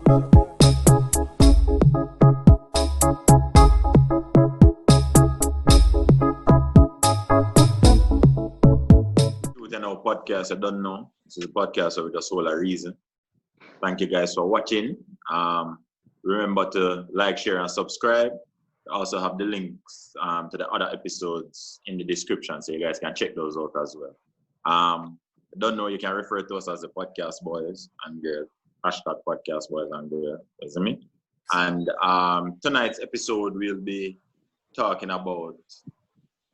Podcast, I don't know. This is a podcast with a solar reason. Thank you guys for watching. Remember to like, share, and subscribe. We also have the links to the other episodes in the description, so you guys can check those out as well. I don't know, you can refer to us as the podcast boys and girls. Hashtag podcast boys and girls. Is me? And tonight's episode we'll be talking about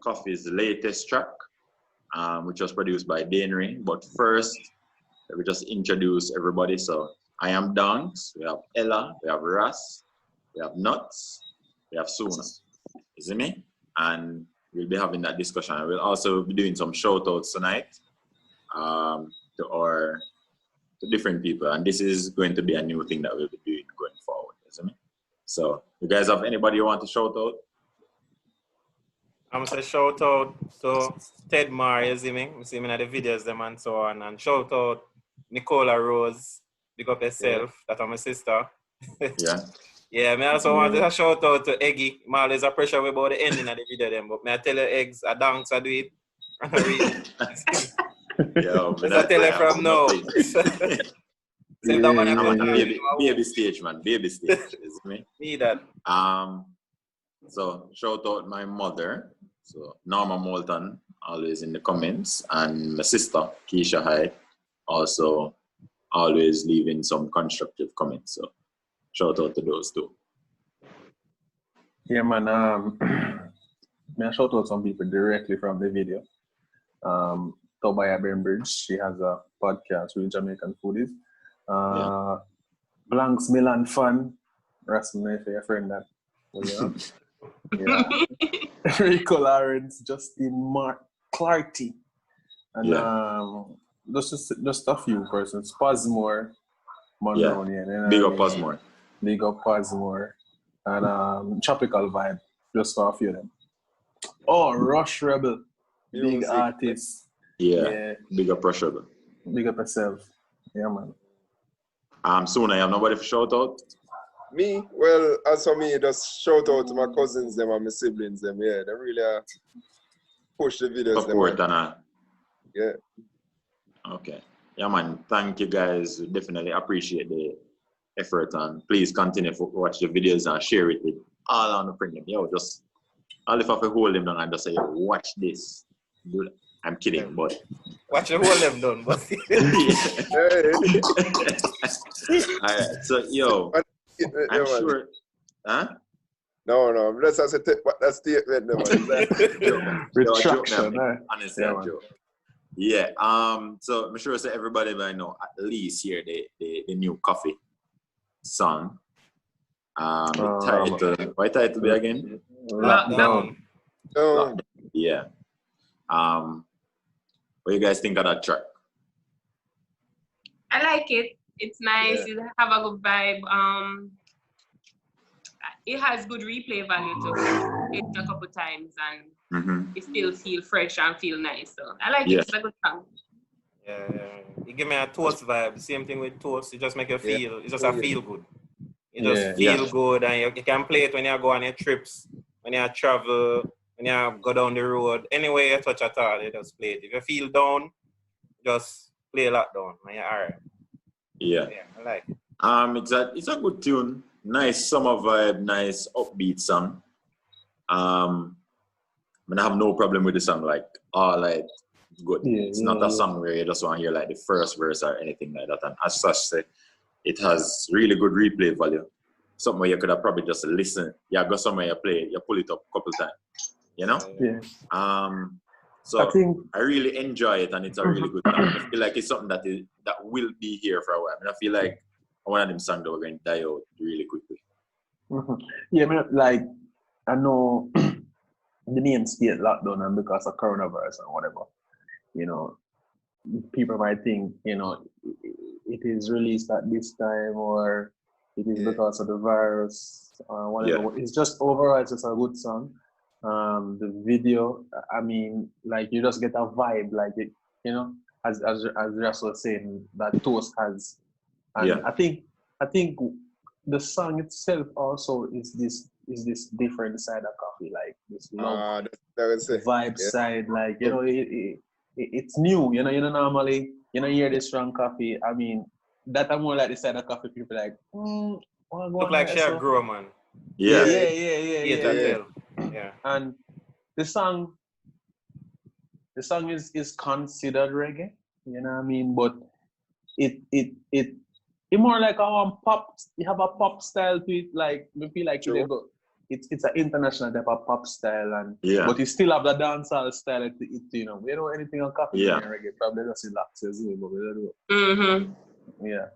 Koffee's latest track, which was produced by Danery. But first, let me just introduce everybody. So I am Dunks, we have Ella, we have Ras, we have Nuts, we have Suna. Is it me? And we'll be having that discussion. We'll also be doing some shout outs tonight to different people. And this is going to be a new thing that we'll be doing going forward, isn't it? So you guys have anybody you want to shout out? I'm going to shout out to Ted Mar, you see me? You see me in the videos them and so on. And shout out Nicola Rose, big up yourself, that I'm my sister. Yeah. Yeah, I also want to shout out to Eggy. I always a pressure about the ending of the video them, but I tell you eggs, I dance, I do it. Yo, I tell you from now. Baby stage, man. Baby stage, is me. Need that. So shout out my mother, so Norma Moulton, always in the comments, and my sister Keisha Hyde, also always leaving some constructive comments. So shout out to those two. Yeah, man. I shout out some people directly from the video. Tobaya Bainbridge, she has a podcast with Jamaican foodies. Blanks Milan fan, Rasmus, your friend that. Yeah. Rico Lawrence, Justin Clarty, and just a few persons. Pazmore, Monroe, Big up Pazmore. Big up Pazmore, and Tropical Vibe, just for a few of them. Oh, Rush Rebel, big artist. Yeah. Big up Rush Rebel. Big up yourself. Yeah, man. Soon I have nobody for shout out. Me? Well, as for me, just shout out to my cousins them and my siblings them. Yeah, they really push the videos. Support and yeah. Okay. Yeah, man. Thank you guys. We definitely appreciate the effort, and please continue to watch the videos and share it with all on the friend. Yo, just all if I have to hold them down and just say, yo, watch this. Do that. I'm kidding, but watch the hold them down, but alright, so yo. I'm sure. Huh? No. Let's say that statement. Retraction. Honestly, joke. Yeah. So I'm sure that everybody by now at least hear the new Koffee song. What title be again? Lockdown. Yeah. What do you guys think of that track? I like it. It's nice. It have a good vibe. It has good replay value too. It's a couple times and it still feel fresh and feel nice. So I like it. It's a good song. Yeah. You give me a Toast vibe. Same thing with Toast. It just make you feel. It's just a feel good. You just feel good, and you can play it when you go on your trips, when you travel, when you go down the road. Anywhere you touch at all, you just play it. If you feel down, just play Lockdown, and you're alright. Yeah, I like it. It's a good tune. Nice summer vibe, nice upbeat song. I have no problem with the song. Like, good. It's not a song where you just want to hear like the first verse or anything like that. And as such, it has really good replay value. Something where you could have probably just listen. You go somewhere, you play it, you pull it up a couple times. You know? Yeah. So I really enjoy it, and it's a really good song. I feel like it's something that will be here for a while. I feel like one of them songs that we're going to die out really quickly. Yeah, I know the name state lockdown and because of coronavirus and whatever, people might think, it is released at this time or it is because of the virus or whatever. Yeah. It's just overall, it's just a good song. The video, you just get a vibe, as Russ was saying, that Toast has. And I think I think the song itself also is this different side of coffee, like this love vibe side, like you know, it's new. You know, normally you know hear this strong coffee. I mean, that I'm more like the side of coffee people like. Look like she a grow man. Yeah. And the song is considered reggae, you know what I mean? But it more like a pop. You have a pop style to it, like we feel like it's an international type of pop style, and but you still have the dancehall style. It you know, we don't know anything on coffee and reggae. Probably just in Laxes, but we don't know. Yeah.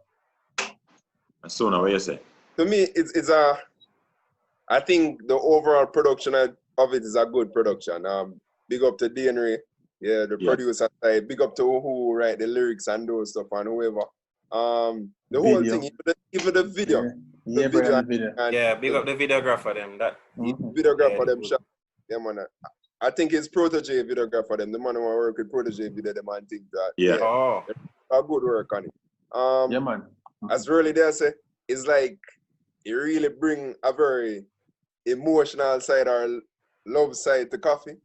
So now, what you say? To me, it's a. I think the overall production of it is a good production. Big up to Deanery, the producer side. Big up to who write the lyrics and those stuff and whoever. The whole thing, even the video. Video. Big up the videographer them. Videographer them shot. Yeah, man. I think it's Protege videographer them. The man who work with Protege video them and think that. A good work on it. Yeah, man. As really there say, it's like it really bring a very emotional side or love side to coffee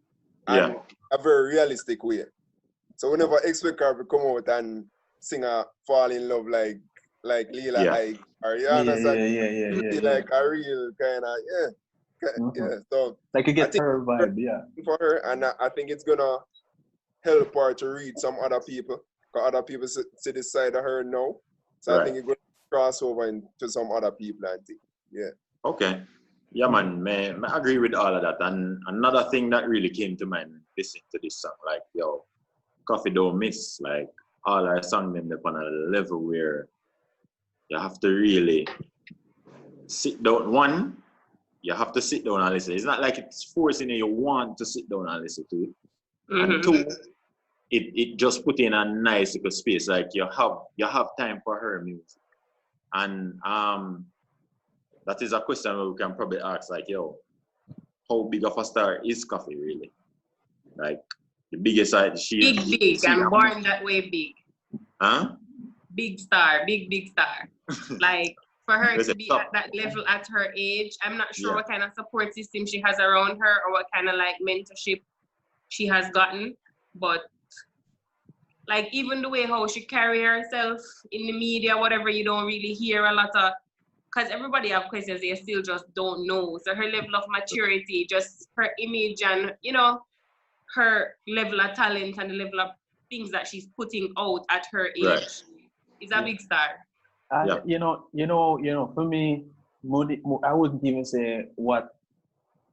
and a very realistic way. So we never expect her to come out and sing a fall in love like Lila Ike or like a real kind of So like you get her vibe, for her, and I think it's gonna help her to reach some other people because other people see this side of her now. So I think it's gonna cross over into some other people and things. Yeah. Okay. Yeah, man. I agree with all of that. And another thing that really came to mind listening to this song, like, yo, Coffee don't miss. Like, all our songs them on a level where you have to really sit down. One, you have to sit down and listen. It's not like it's forcing you want to sit down and listen to it. And two, it just put in a nice little space. Like you have time for her music. And that is a question we can probably ask, like, yo, how big of a star is Coffee really? Like the biggest side big. I'm born that way big. Huh? Big star, big star. Like for her to be at that level at her age, I'm not sure what kind of support system she has around her or what kind of like mentorship she has gotten. But like even the way how she carry herself in the media, whatever, you don't really hear a lot of, because everybody have questions they still just don't know. So her level of maturity, just her image and, you know, her level of talent and the level of things that she's putting out at her age is a big star. You know, for me, I wouldn't even say what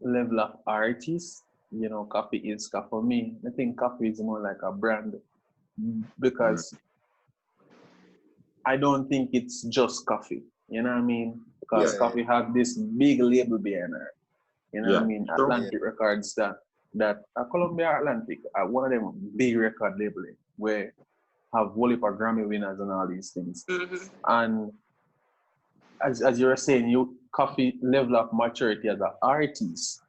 level of artist, you know, Coffee is. Cause for me, I think Coffee is more like a brand because I don't think it's just Coffee. You know what I mean? Because Coffee have this big label behind her. You know what I mean? Atlantic Records that Columbia Atlantic, one of them big record labeling where have whole heap of Grammy winners and all these things. And as you were saying, Coffee level of maturity as an artist,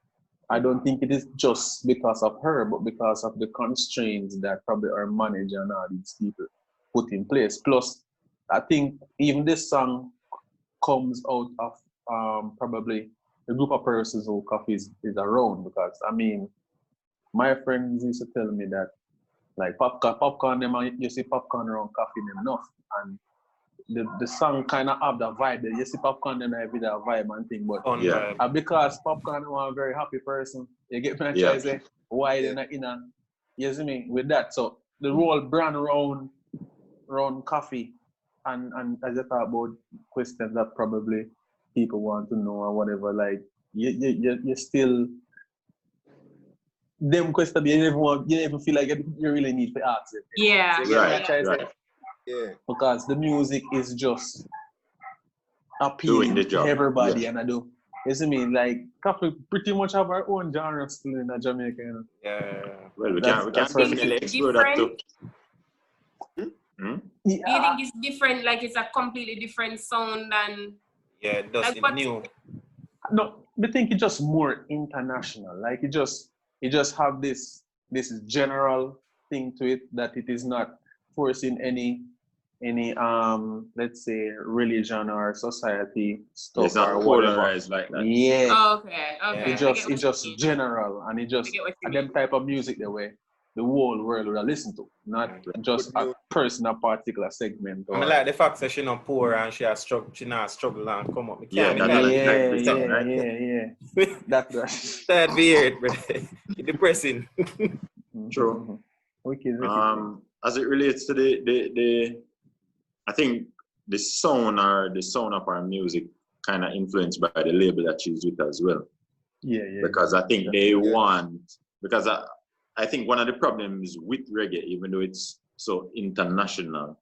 I don't think it is just because of her, but because of the constraints that probably her manager and all these people put in place. Plus, I think even this song comes out of probably the group of persons who Coffee is around, because I mean, my friends used to tell me that like popcorn them, you see popcorn around Coffee them enough, and the song kind of have the vibe. You see popcorn them every day vibe and thing, but because popcorn is a very happy person, you get me? I say why they're not in a, you see me with that. So the whole brand around Coffee. And as I thought about questions that probably people want to know or whatever, like you still them questions you never even feel like you really need to ask it. Yeah. Because the music is just appealing to everybody, and I do. You see me, like Coffee pretty much have our own genre still in Jamaica. You know? Yeah. Well, we can definitely explore that too. Do you think it's different, like it's a completely different sound than... Yeah, that's like, new. No, I think it's just more international. Like it just have this general thing to it that it is not forcing any let's say religion or society stuff it's not or whatever. polarized like that. Yeah. Oh, okay. It's just general, and it just them type of music the way the whole world will listen to, not just a person, a particular segment. I mean, like the fact that she not poor and she not struggle and come up. Yeah. That weird, bro. Depressing. True. Wicked. As it relates to the I think the sound of our music kind of influenced by the label that she's with as well. Yeah. Because I think they want, because I think one of the problems with reggae, even though it's so international,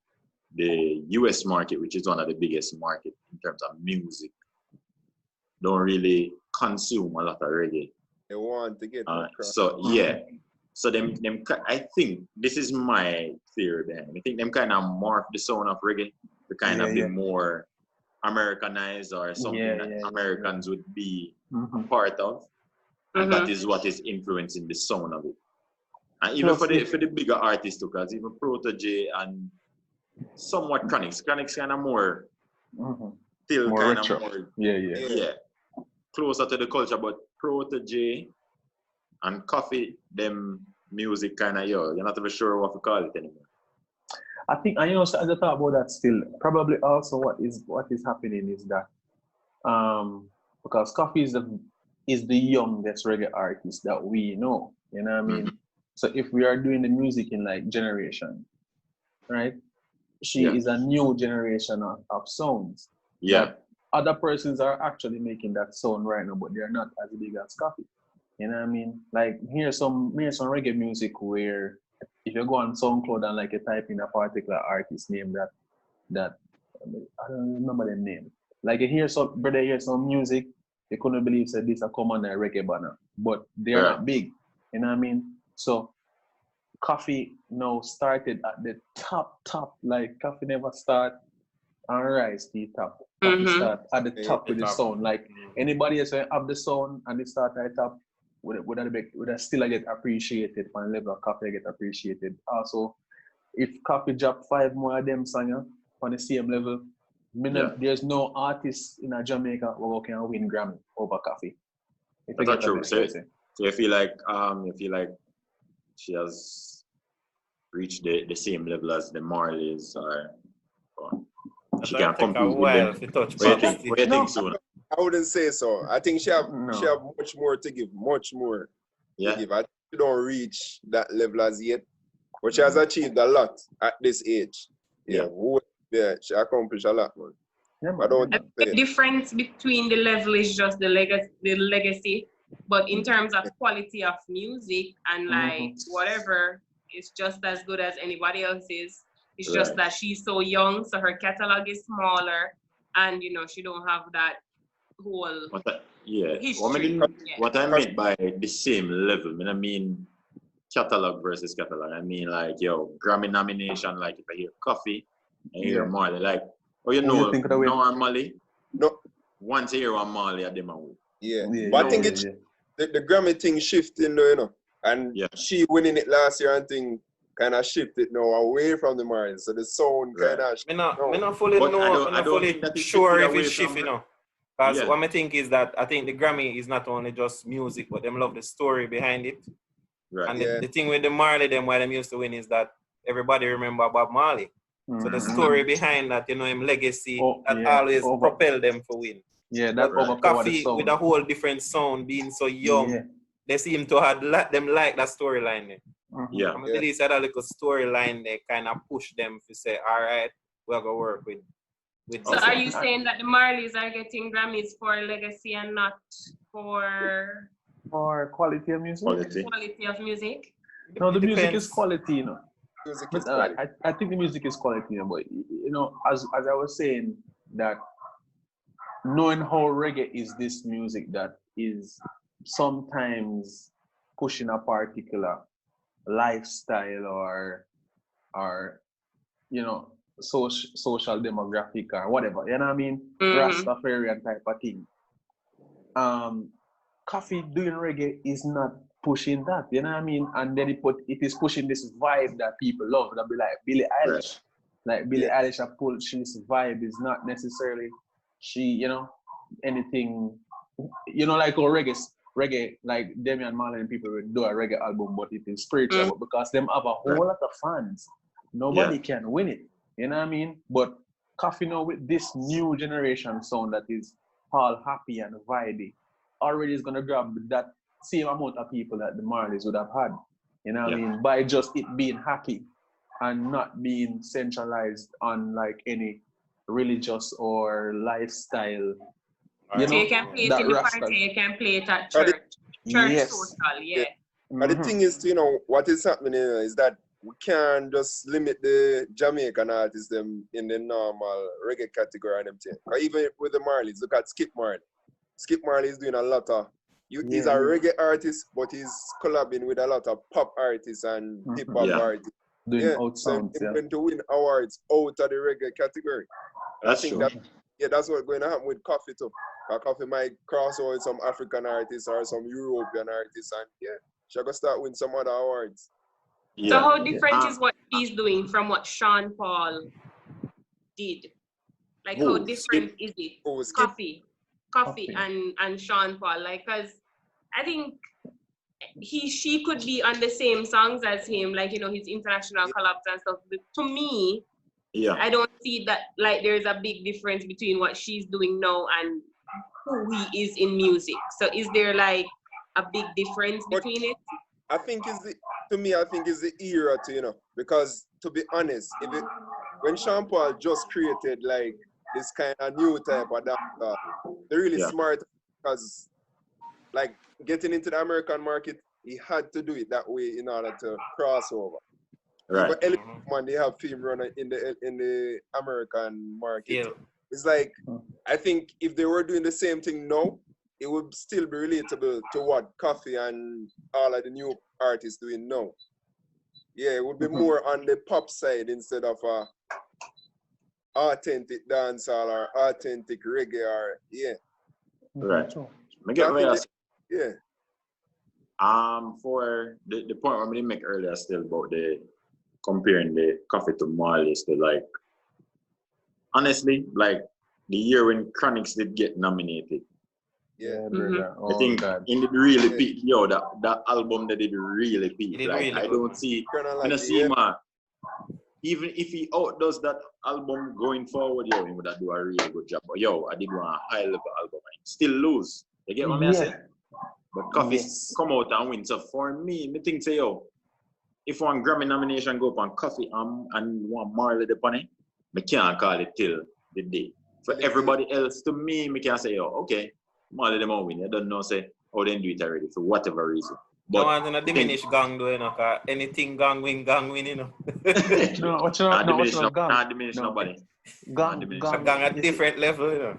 the US market, which is one of the biggest market in terms of music, don't really consume a lot of reggae. They want to get So them I think this is my theory behind it. I think them kind of morph the sound of reggae to kind of be more Americanized or something that Americans would be a part of. And that is what is influencing the sound of it. And even for the bigger artists, because even Protege and somewhat Chronix kind of more still more kind retro. of more closer to the culture, but Protege and Koffee, them music kind of you're not even sure what to call it anymore. I think, and as I thought about that still, probably also what is happening is that because Koffee is the youngest reggae artist that we know, you know what I mean? So if we are doing the music in like generation, right? She is a new generation of sounds. Yeah. That other persons are actually making that sound right now, but they're not as big as Koffee. You know what I mean? Like here's some reggae music where if you go on SoundCloud and like you type in a particular artist name that I don't remember the name. Like you hear some music, you couldn't believe that this a come on a reggae banner, but they are not big. You know what I mean? So Koffee now started at the top, like Koffee never start and rise to the top. Koffee start at the top with the sound. Like anybody else have the sound and they start at the top, would that still get appreciated on the level of Koffee get appreciated. Also, if Koffee drop 5 more of them songs on the same level, there's no artist in Jamaica who can win Grammy over Koffee. That's true. So you feel like she has reached the same level as the Marleys, or she can compete with them. What do you think, Soon? I wouldn't say so. I think she have much more to give, much more to give. I think she don't reach that level as yet, but she has achieved a lot at this age. She accomplished a lot, man. The difference between the level is just the legacy, but in terms of quality of music and like whatever, it's just as good as anybody else's. It's just that she's so young, so her catalog is smaller, and she don't have that whole history. What I meant by the same level, I mean catalog versus catalog. I mean like Grammy nomination, like if I hear Koffee, I hear Marley, like normally once I hear one Marley at them but I think it's the Grammy thing shifting though, and she winning it last year and thing kind of shifted now away from the Marley, so the sound kind of I'm not fully sure if it's shifting now. Because what I think is that I think the Grammy is not only just music, but them love the story behind it. Right. And the thing with the Marley, why them used to win is that everybody remember Bob Marley. So the story behind that, him legacy always propel them for win. Yeah, that Koffee with a whole different sound, being so young, they seem to have them like that storyline. Yeah. I believe that a little storyline they kind of push them to say, all right, we're gonna work with. So are you saying that the Marleys are getting Grammys for legacy and not for quality of music? Quality of music? No, the music is quality, I think the music is quality, but as I was saying, that knowing how reggae is this music that is sometimes pushing a particular lifestyle or social demographic or whatever, you know what I mean? Rastafarian type of thing. Koffee doing reggae is not pushing that, you know what I mean? And then it is pushing this vibe that people love, that be like Billie Eilish. Like Billie Eilish she's vibe is not necessarily anything, like our reggae, like Damian Marley and people would do a reggae album, but it is spiritual. But because them have a whole lot of fans, nobody can win it. You know what I mean? But Koffee now with this new generation sound that is all happy and vibey, already is gonna grab that same amount of people that the Marleys would have had. You know what I mean? By just it being happy and not being centralized on like any religious or lifestyle. So you can play it in the party, you can play it at church. Social, But the thing is, what is happening is that we can't just limit the Jamaican artists them in the normal reggae category and them thing. Even with the Marleys, look at Skip Marley. Skip Marley is doing a lot of. He's a reggae artist, but he's collabing with a lot of pop artists and hip hop artists. Doing out sounds, going to win awards out of the reggae category. That's true. That's what's going to happen with Koffee too. Koffee might cross over with some African artists or some European artists, and she's going to start winning some other awards. Yeah. So how different is what he's doing from what Sean Paul did? Like how different is it? Koffee and Sean Paul, like, cause I think she could be on the same songs as him, like his international collabs and stuff. But to me, I don't see that like there's a big difference between what she's doing now and who he is in music. So is there like a big difference between it? I think it's the era to because to be honest, when Sean Paul just created like this kind of new type of dancer, they're really smart because like getting into the American market, he had to do it that way in order to cross over. Right. But when they have film runner in the American market. Yeah. It's like I think if they were doing the same thing now, it would still be relatable to what Koffee and all of the new artists doing now. Yeah, it would be more on the pop side instead of authentic dancehall or authentic reggae or Right. For the point I didn't make earlier still about the comparing the Koffee to Marley's to like honestly like the year when Chronix did get nominated. Yeah, I think in the really peak, that album that did really peak. Like really I don't see man. Even if he outdoes that album going forward, he would do a really good job. But I did want a high level album and still lose. You get what I say? But Koffee come out and win. So for me, I think say if one Grammy nomination go up on Koffee and one Marley upon it, I can't call it till the day. For everybody else, to me, I can say, okay, Marley them all win. I don't know say how they do it already for whatever reason. But no one's gonna diminish gang though, cause anything gang win, No, what you know, gang? Not diminish nobody. Gang at different level,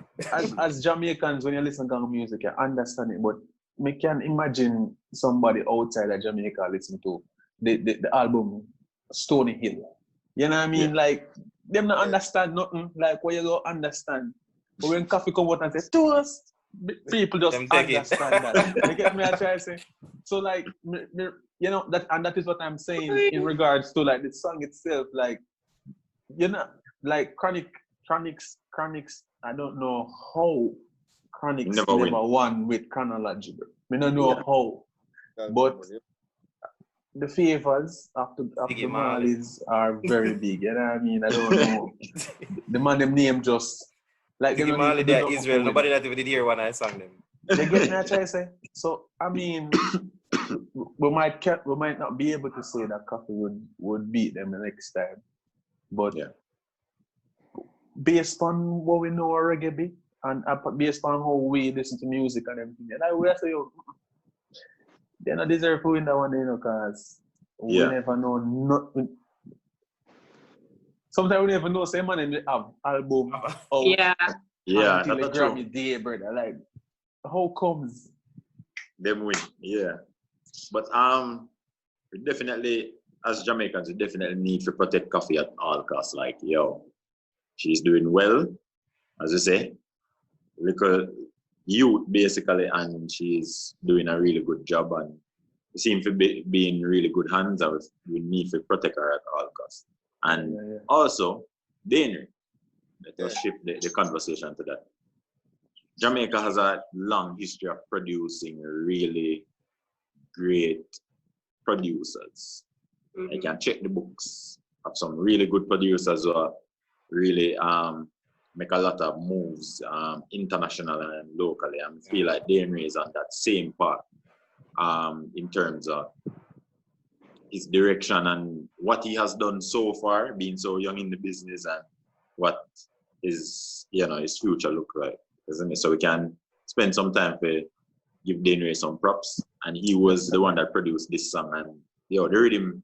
As Jamaicans, when you listen to gang music, you understand it, but we can imagine somebody outside of Jamaica listen to the album Stony Hill. You know what I mean? Yeah. Like, them not understand nothing, like what you don't understand. But when Koffee come out and say, to us, people just understand that. You get me? I try to say. So like, that is what I'm saying in regards to like the song itself. Like, like Chronix. I don't know how Chronix never won with Chronology. I don't know how, but the favors after Marleys are very big. You know what I mean? I don't know. The man them name just. Like Ziggy Marley, they're Israel. Nobody that even did hear when I sang them. You get me? I try to say. So I mean, we might not be able to say that Koffee would beat them the next time, but based on what we know of reggae be, and based on how we listen to music and everything, and I will say, they don't deserve to win that one, because we never know nothing. Sometimes we never know, say man, and they have album out until the Grammy day, brother. Like, how comes? Them win, But definitely, as Jamaicans, we definitely need to protect Koffee at all costs. Like, she's doing well, as you say, little youth basically, and she's doing a really good job, and seems to be in really good hands, and we need to protect her at all costs. And also, Dane. Let us shift the conversation to that. Jamaica has a long history of producing really great producers. I can check the books of some really good producers who are really make a lot of moves internationally and locally. I feel like Dane is on that same path in terms of his direction and what he has done so far, being so young in the business, and what his future look like, isn't it? So we can spend some time to give Dane some props, and he was the one that produced this song, and the rhythm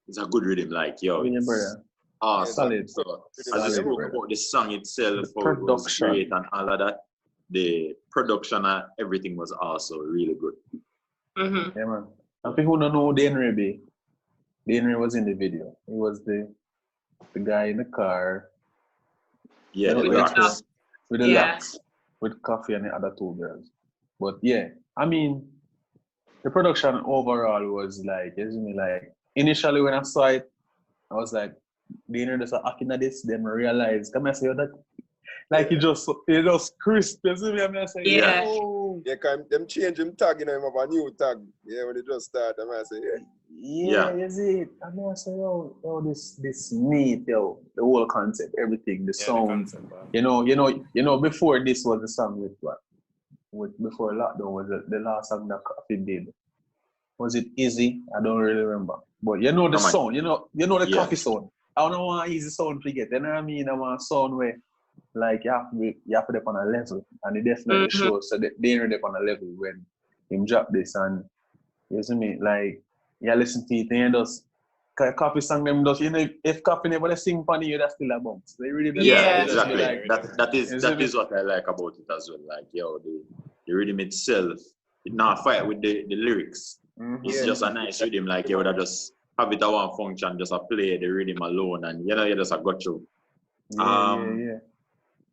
is a good rhythm, like it's awesome. So as you spoke about the song itself, how it was great and all of that, the production and everything was also really good. Yeah, man. And people who don't know Dane was in the video. He was the guy in the car. Yeah, with the locks, with Koffee and the other two girls. But yeah, I mean, the production overall was like, initially when I saw it, I was like, Dane just acting at this, then I realized, come and say that, like it just crisp, you see me? I say, cause them change him tag, him have a new tag. Yeah, when they just start, I say, you see it. And I say, this neat, the whole concept, everything, the sound. Before this was the song before lockdown was the last song that Koffee did. Was it Easy? I don't really remember. But the sound, the Koffee sound. I don't want easy sound to get. You know what I mean? I want sound where like you have to be on a level, and it definitely shows. So they are on a level when him drop this, and you see me, like you listen to it and you just Koffee song them just, if Koffee never sing funny, you that's still a bounce. They really exactly. Like, that is what I like about it as well. Like the rhythm itself, it not fight with the lyrics. It's just a nice rhythm. Like you would just have it at one function, just play the rhythm alone, and you just got through.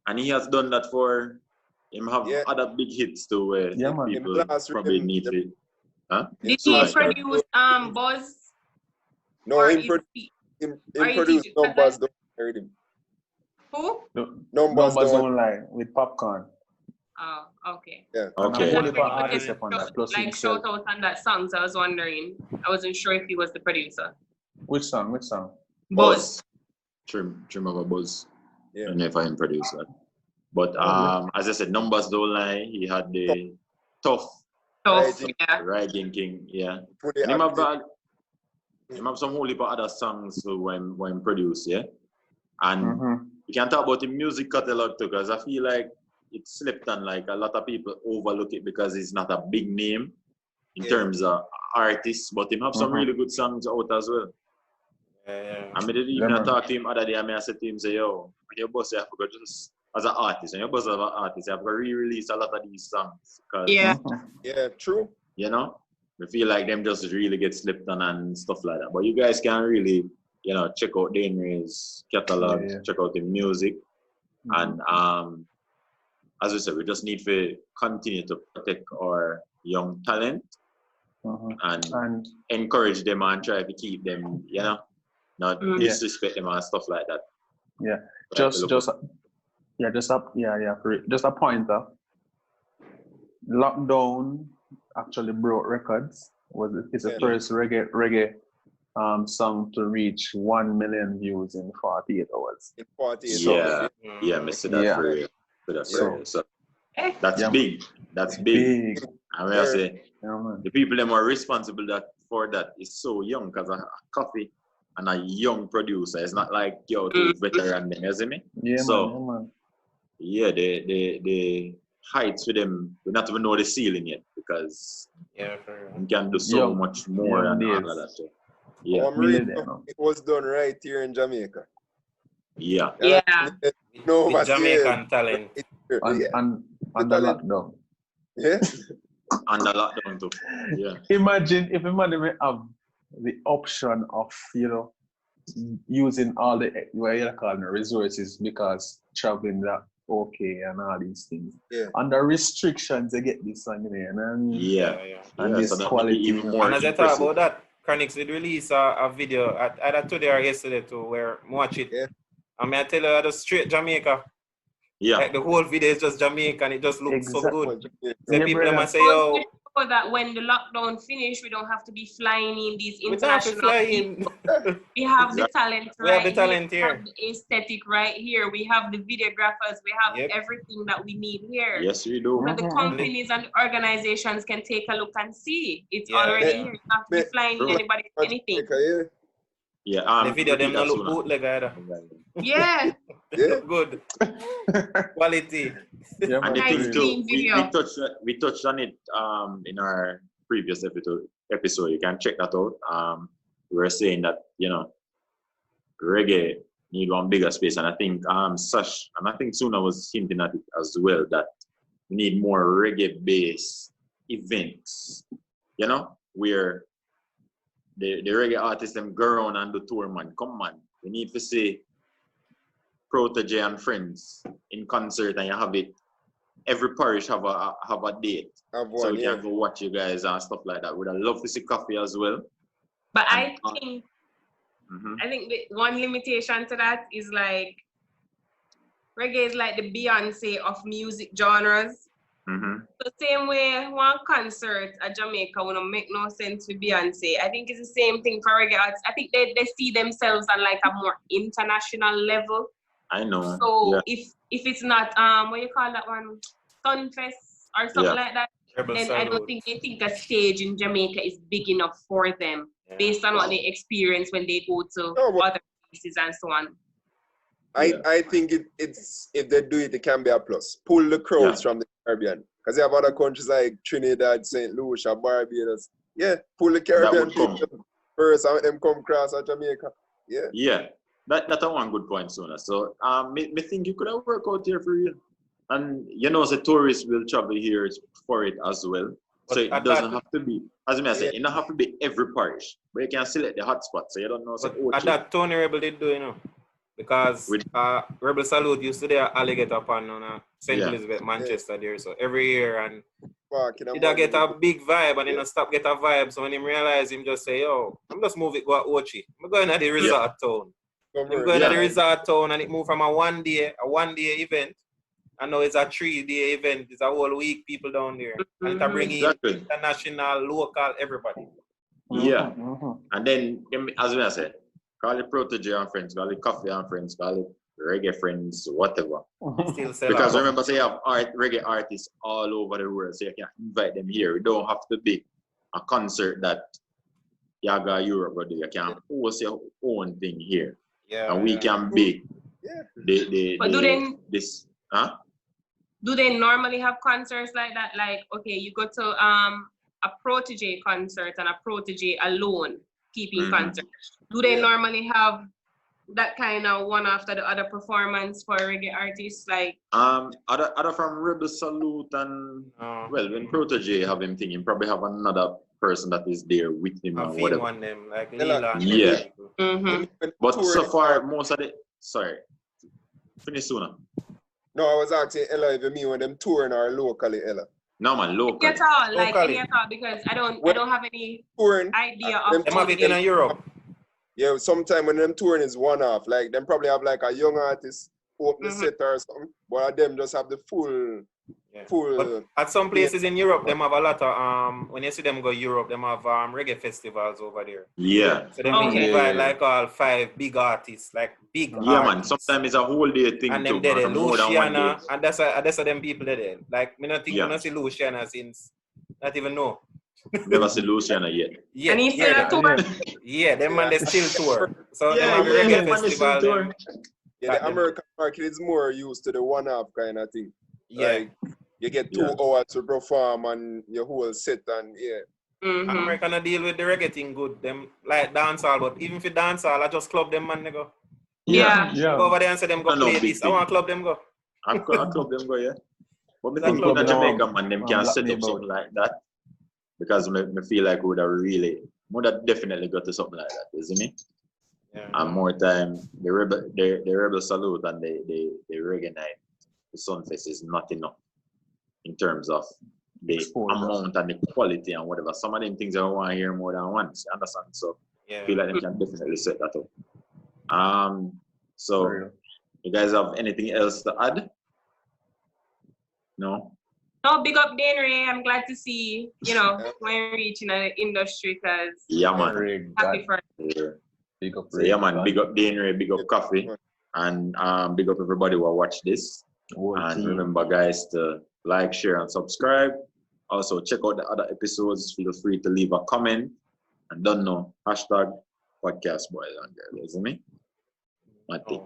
And he has done that for him. Have other big hits too, where people probably need it. Huh? Did he produce boyz? No, he produced Numbers Don't Lie. Who? Numbers Don't Lie with Popcorn. Oh, okay. Yeah. Okay. Like shout out on that song, so I was wondering. I wasn't sure if he was the producer. Which song? boyz. Trim of a boyz. Yeah. I don't know if I can produce that. But as I said, Numbers Don't Lie. He had the Tough, Riding King, And him have some whole heap of other songs when produced, And you can talk about the music catalog too, because I feel like it slipped on, like a lot of people overlook it because it's not a big name in terms of artists, but him have some really good songs out as well. I didn't even talk to him other day. I said to him, say, yo, your boss, you have to go just as an artist, and your boss as an artist, you have to re-release a lot of these songs. Yeah, true. I feel like them just really get slipped on and stuff like that. But you guys can really, check out Dane's catalog, check out the music. And as we said, we just need to continue to protect our young talent and encourage them and try to keep them, not disrespect them and stuff like that. Yeah. Just a pointer. Lockdown actually broke records. It's the first reggae song to reach 1 million views in 48 hours. In 48 hours. I see that for real. So that's big. That's big. I say the people that are responsible for that is so young, because a Koffee and a young producer. It's not like the veteran them, you see me? The heights with them, we not even know the ceiling yet, because you can do so much more and all of that. So, it was done right here in Jamaica. The Jamaican talent. And the lockdown. Yeah. And the lockdown too. Yeah. Imagine if we have the option of, using all the resources, because traveling that okay and all these things. Yeah. Under restrictions, they get this song in, and this so quality. Even more and as I talk about that, Chronix did release a video either today or yesterday too, where watch it. I mean, I tell you, just straight Jamaica. Yeah. Like the whole video is just Jamaica and it just looks so good. So people brother. must say, yo. So that when the lockdown finish, we don't have to be flying in these We don't have to international fly in. We have the talent We have right the talent here. We have the aesthetic right here. We have the videographers. We have everything that we need here. Yes, we do. So the companies and the organizations can take a look and see. It's already here. You don't have to be flying in anybody anything. Yeah, the video them not look bootleg either. Yeah. Look good. Quality. Yeah, and the Nice thing too, clean video. we touched on it in our previous episode. You can check that out. We were saying that, you know, reggae need one bigger space, and I think Sash and I think Suna was hinting at it as well, that we need more reggae based events, you know, where the reggae artists them go around and do tour, man. Come on. We need to see Protege and Friends in concert, and you have it. Every parish have a date. So you can go watch you guys and stuff like that. We'd love to see Koffee as well. But I think the one limitation to that is like reggae is like the Beyonce of music genres. The same way one concert at Jamaica would make no sense with Beyonce. I think it's the same thing for reggae artists. I think they see themselves on like a more international level. I know. So if it's not what you call that one, Sunfest or something like that, then I don't think they think a stage in Jamaica is big enough for them based on what they experience when they go to other places and so on. I think it's if they do it, it can be a plus. Pull the crowds from the Caribbean, because you have other countries like Trinidad, St. Lucia, Barbados. Yeah, pull the Caribbean people first and let them come across at Jamaica. Yeah. That's one good point, Sona. So me think you could have worked out here for you. And you know, the tourists will travel here for it as well. But so it doesn't have to be, as I said, it don't have to be every parish, but you can select the hotspot. So you don't know. But that Tony Rebel did do, you know. Because Rebel Salute used to do Alligator Pan on St. Elizabeth, Manchester there. So every year, and did get a big vibe and then stop get a vibe. So when him realize, him just say, yo, I'm just move it go to Ochi. I'm going to the resort town. I'm going to the resort town, and it moved from a one day event. I know it's a 3-day event. It's a whole week people down there. And to bring in international, local, everybody. Yeah. And then, as I said, call it Protege and Friends, call it Koffee and Friends, call it Reggae Friends, whatever. Still sell because remember, say you have reggae artists all over the world, so you can invite them here. It don't have to be a concert that you go to Europe or do. You can host your own thing here. Yeah. And we can be do they normally have concerts like that? Like, okay, you go to a Protege concert and a Protege alone keeping concert. Do they normally have that kind of one after the other performance for reggae artists? Like other from Rebel Salute and well, when Protege have him thinking, probably have another person that is there with him or whatever. One them, like Lila. But so far, most of the finish sooner. No, I was asking Ella if you mean when them touring are locally, Ella. No man, locally. Any at all, like any at all, because I don't have any idea of them have it in Europe. Yeah, sometime when them touring is one off, like them probably have like a young artist open the set or something, but them just have the full. But at some places in Europe, them have a lot of when you see them go Europe, them have reggae festivals over there. Yeah. So them invite like all 5 big artists, like big artists. Man. Sometimes it's a whole day thing. And them there, Luciana, and that's them people there. Like me not think I not see Luciana since not even know. Never see Luciana yet. And he's still a tour. Yeah, them man they still tour. So them have reggae festival. Yeah, the American market is more used to the one-off kind of thing. Yeah. Like, you get 2 hours to perform and your whole set and American deal with the reggae thing good. Them like dancehall, but even if you dancehall, I just club them man they go. Yeah. Go over there and say them go play this. I want to club them go. I club them go, yeah. But I think in Jamaica man, them can set up something like that. Because I feel like we would have definitely got to something like that, isn't it? Yeah. And more time, the Rebel Salute and the Reggae Night, the Sunfest is not enough in terms of the amount and the quality and whatever. Some of them things I want to hear more than once, you understand? So I feel like they can definitely set that up. So You guys have anything else to add? No? No, big up Denry. I'm glad to see, you know, when you're reaching the industry because yeah, man. Happy for Big up. So, yeah, man. Big up Denry, big up Koffee, and big up everybody who watch this. And remember, guys, to like, share, and subscribe. Also, check out the other episodes. Feel free to leave a comment. And don't know, hashtag podcast boys and girls. Isn't me? Mati.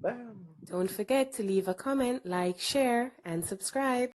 Bam. Don't forget to leave a comment, like, share, and subscribe.